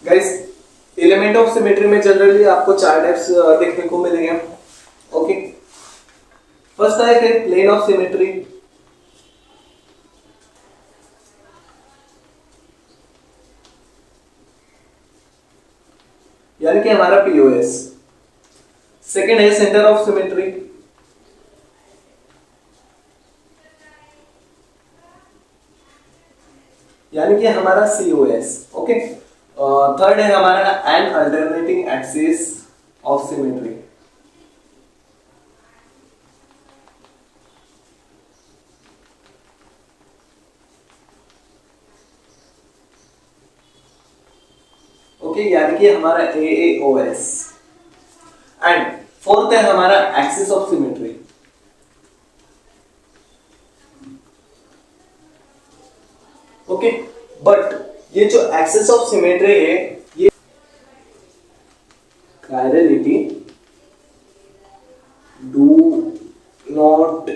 Guys, element of symmetry में generally आपको चार टाइप्स देखने को मिलेंगे। ओके, फर्स्ट टाइप है प्लेन ऑफ सिमेट्री। यानी कि हमारा पीओएस। सेकंड है सेंटर ऑफ सिमेट्री। यानी कि हमारा सीओएस। ओके, थर्ड है हमारा N alternating axis of symmetry. Okay, यानी कि हमारा एएओएस। एंड फोर्थ है हमारा axis of symmetry. Okay, but ये जो एक्सिस ऑफ सिमेट्री है ये chirality do not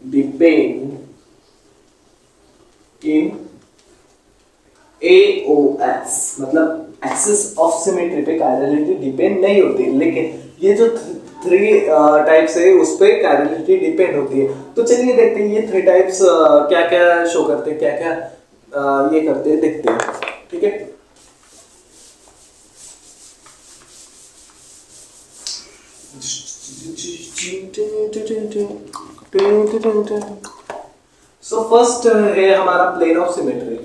depend in AOS, मतलब एक्सिस ऑफ सिमेट्री पे कायरलिटी डिपेंड नहीं होती, लेकिन ये जो थ्री टाइप्स है उस पे कायरलिटी डिपेंड होती है। तो चलिए देखते हैं ये थ्री टाइप्स क्या क्या शो करते हैं, क्या क्या ये करते हैं, देखते हैं। ठीक है, सो फर्स्ट है हमारा plane of symmetry.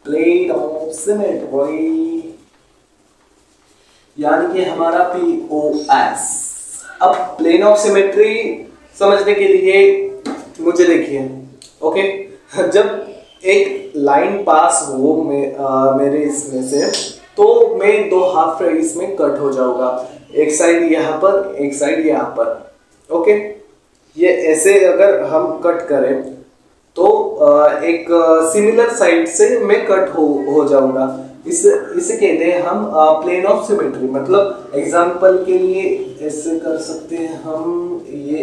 Plane of symmetry यानी कि हमारा पीओएस। अब प्लेन ऑफ सिमेट्री समझने के लिए मुझे देखिए। ओके, जब एक लाइन पास हो मेरे इसमें से, तो मैं दो हाफ इसमें कट हो जाऊंगा, एक साइड यहाँ पर, एक साइड यहाँ पर। ओके, ये ऐसे अगर हम कट करें तो एक सिमिलर साइड से मैं कट हो जाऊंगा। इसे कहते हैं हम प्लेन ऑफ सिमेट्री। मतलब एग्जांपल के लिए ऐसे कर सकते हैं हम, ये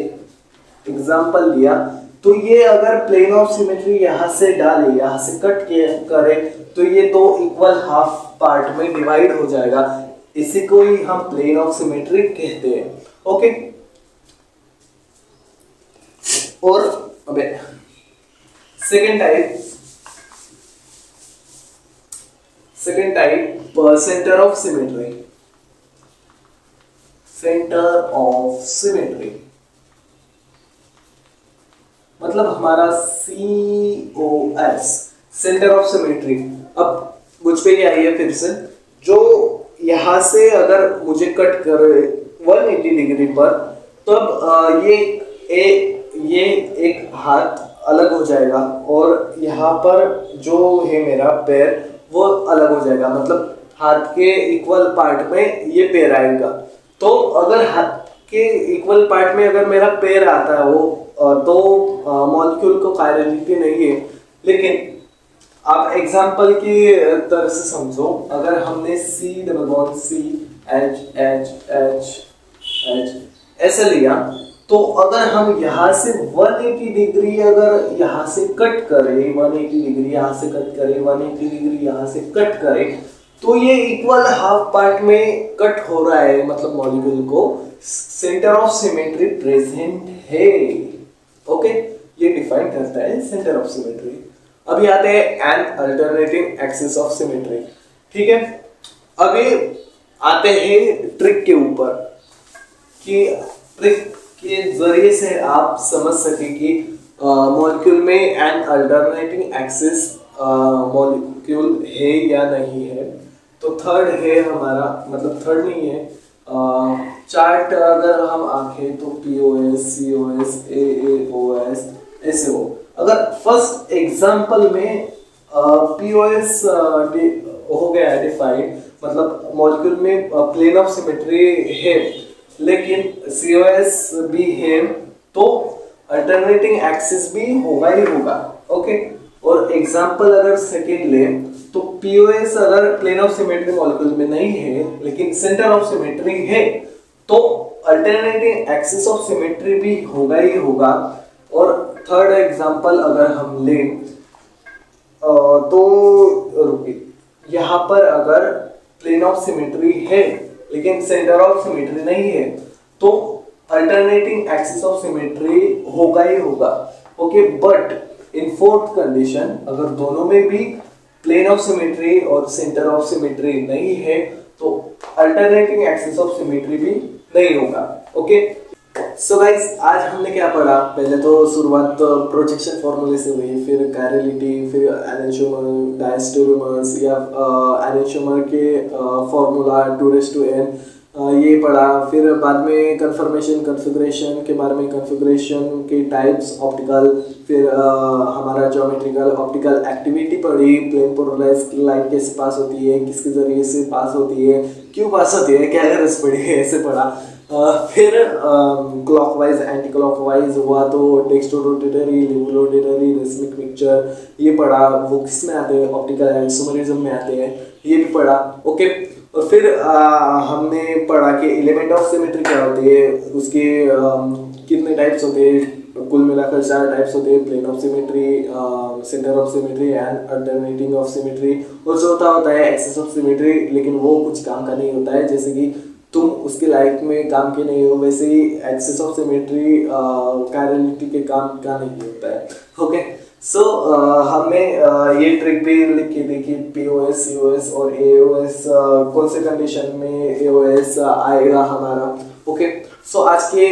एग्जांपल लिया तो ये अगर प्लेन ऑफ सिमेट्री यहाँ से डाले, यहाँ से कट करे तो ये दो इक्वल हाफ पार्ट में डिवाइड हो जाएगा। इसी को ही हम प्लेन ऑफ सिमेट्री कहते हैं। ओके, और अबे second type centre of symmetry. Centre of symmetry मतलब हमारा COS, सेंटर ऑफ सिमेट्री। अब मुझ पे क्या है फिर से, जो यहां से अगर मुझे कट करे 180 डिग्री पर, तब ये एक हाथ अलग हो जाएगा और यहाँ पर जो है मेरा पैर वो अलग हो जाएगा। मतलब हाथ के इक्वल पार्ट में ये पैर आएगा। तो अगर हाथ के इक्वल पार्ट में अगर मेरा पैर आता है वो, तो मॉलिक्यूल को कायरलिटी नहीं है। लेकिन आप एग्जांपल की तरह से समझो, अगर हमने C double bond C H ऐसे लिया, तो अगर हम यहाँ से 180 डिग्री अगर यहाँ से कट करें, 180 डिग्री यहाँ से कट करें, 180 डिग्री यहाँ से कट करें, तो ये इक्वल हाफ पार्ट में कट हो रहा है। मतलब मॉलिक्यूल को सेंटर ऑफ सिमेट्री प्रेजेंट है। ओके, ये डिफाइन करता है सेंटर ऑफ सिमेट्री। अभी आते हैं N alternating axis of symmetry. ठीक है, अभी आते हैं ट्रिक के ऊपर, कि ट्रिक के जरिए से आप समझ सके कि मॉलिक्यूल में एन अल्टरनेटिंग एक्सिस मॉलिक्यूल है या नहीं है। तो थर्ड है हमारा, मतलब थर्ड नहीं है, चार्ट अगर हम आंखें तो POS, COS, AAOS ऐसे हो। अगर फर्स्ट एग्जांपल में POS हो गया डिफाइंड, मतलब मॉलिक्यूल में प्लेन ऑफ सिमेट्री है, लेकिन COS भी है, तो अल्टरनेटिंग एक्सिस भी होगा ही होगा। ओके, और एग्जांपल अगर सेकेंड ले तो POS अगर प्लेन ऑफ सिमेट्री मॉलिक्यूल में नहीं है लेकिन सेंटर ऑफ सिमेट्री है, तो अल्टरनेटिंग एक्सिस ऑफ सिमेट्री भी होगा ही होगा। और थर्ड एग्जांपल अगर हम लें तो रुकिए, यहाँ पर अगर प्लेन ऑफ सिमेट्री है लेकिन सेंटर ऑफ सिमेट्री नहीं है तो अल्टरनेटिंग एक्सिस ऑफ सिमेट्री होगा ही होगा। Okay, but in fourth condition अगर दोनों में भी प्लेन ऑफ सिमेट्री और सेंटर ऑफ सिमेट्री नहीं है तो अल्टरनेटिंग एक्सिस ऑफ सिमेट्री भी नहीं होगा। ओके, सो गाइस आज हमने क्या पढ़ा, पहले तो शुरुआत प्रोजेक्शन फॉर्मूले से हुई, फिर कायरलिटी, फिर एरेंशियोमर, डायस्टेरोमर्स या एरेंशियोमर के फॉर्मूला 2n ये पढ़ा, फिर बाद में कन्फर्मेशन कन्फिग्रेशन के बारे में, कन्फिग्रेशन के टाइप्स ऑप्टिकल, फिर हमारा ज्योमेट्रिकल ऑप्टिकल एक्टिविटी पढ़ी, प्लेन पोलराइज लाइट कैसे पास होती है, किसके जरिए से पास होती है, क्यों पास होती है, क्या गरज पड़ी है, ऐसे पढ़ा। फिर क्लॉकवाइज एंटी क्लॉकवाइज हुआ तो डेक्स्ट्रोरोटेटरी, लिम्फोरोटेटरी, रिस्मिक पिक्चर ये पढ़ा, वो किस में आते हैं, ऑप्टिकल आइसोमेरिज्म में आते हैं, ये भी पढ़ा। ओके, और फिर हमने पढ़ा कि एलिमेंट ऑफ सिमेट्री क्या होती है, उसके कितने टाइप्स होते हैं, कुल मिलाकर 4 टाइप्स होते हैं, plane of symmetry, centre of symmetry and alternating of symmetry. और जो होता है एक्सिस ऑफ सिमेट्री, लेकिन वो कुछ काम का नहीं होता है, जैसे कि तुम उसकी लाइफ में काम के नहीं हो, वैसे ही एक्सिस ऑफ सिमेट्री कायरलिटी के काम का नहीं होता है। ओके, सो हमने ये ट्रिक भी लिख के देखी, POS, COS और AOS कौन से कंडीशन में AOS आएगा हमारा। ओके, सो आज के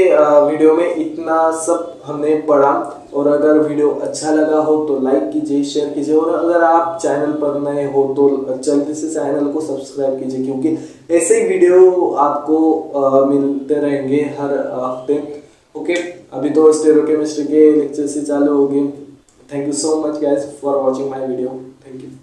वीडियो में इतना सब हमने पढ़ा, और अगर वीडियो अच्छा लगा हो तो लाइक कीजिए, शेयर कीजिए, और अगर आप चैनल पर नए हो तो जल्दी से चैनल को सब्सक्राइब कीजिए, क्योंकि ऐसे ही वीडियो आपको मिलते रहेंगे हर हफ्ते। ओके, अभी तो स्टेरियोकेमिस्ट्री के लेक्चर से चालू होगी। Thank you so much guys for watching my video. Thank you.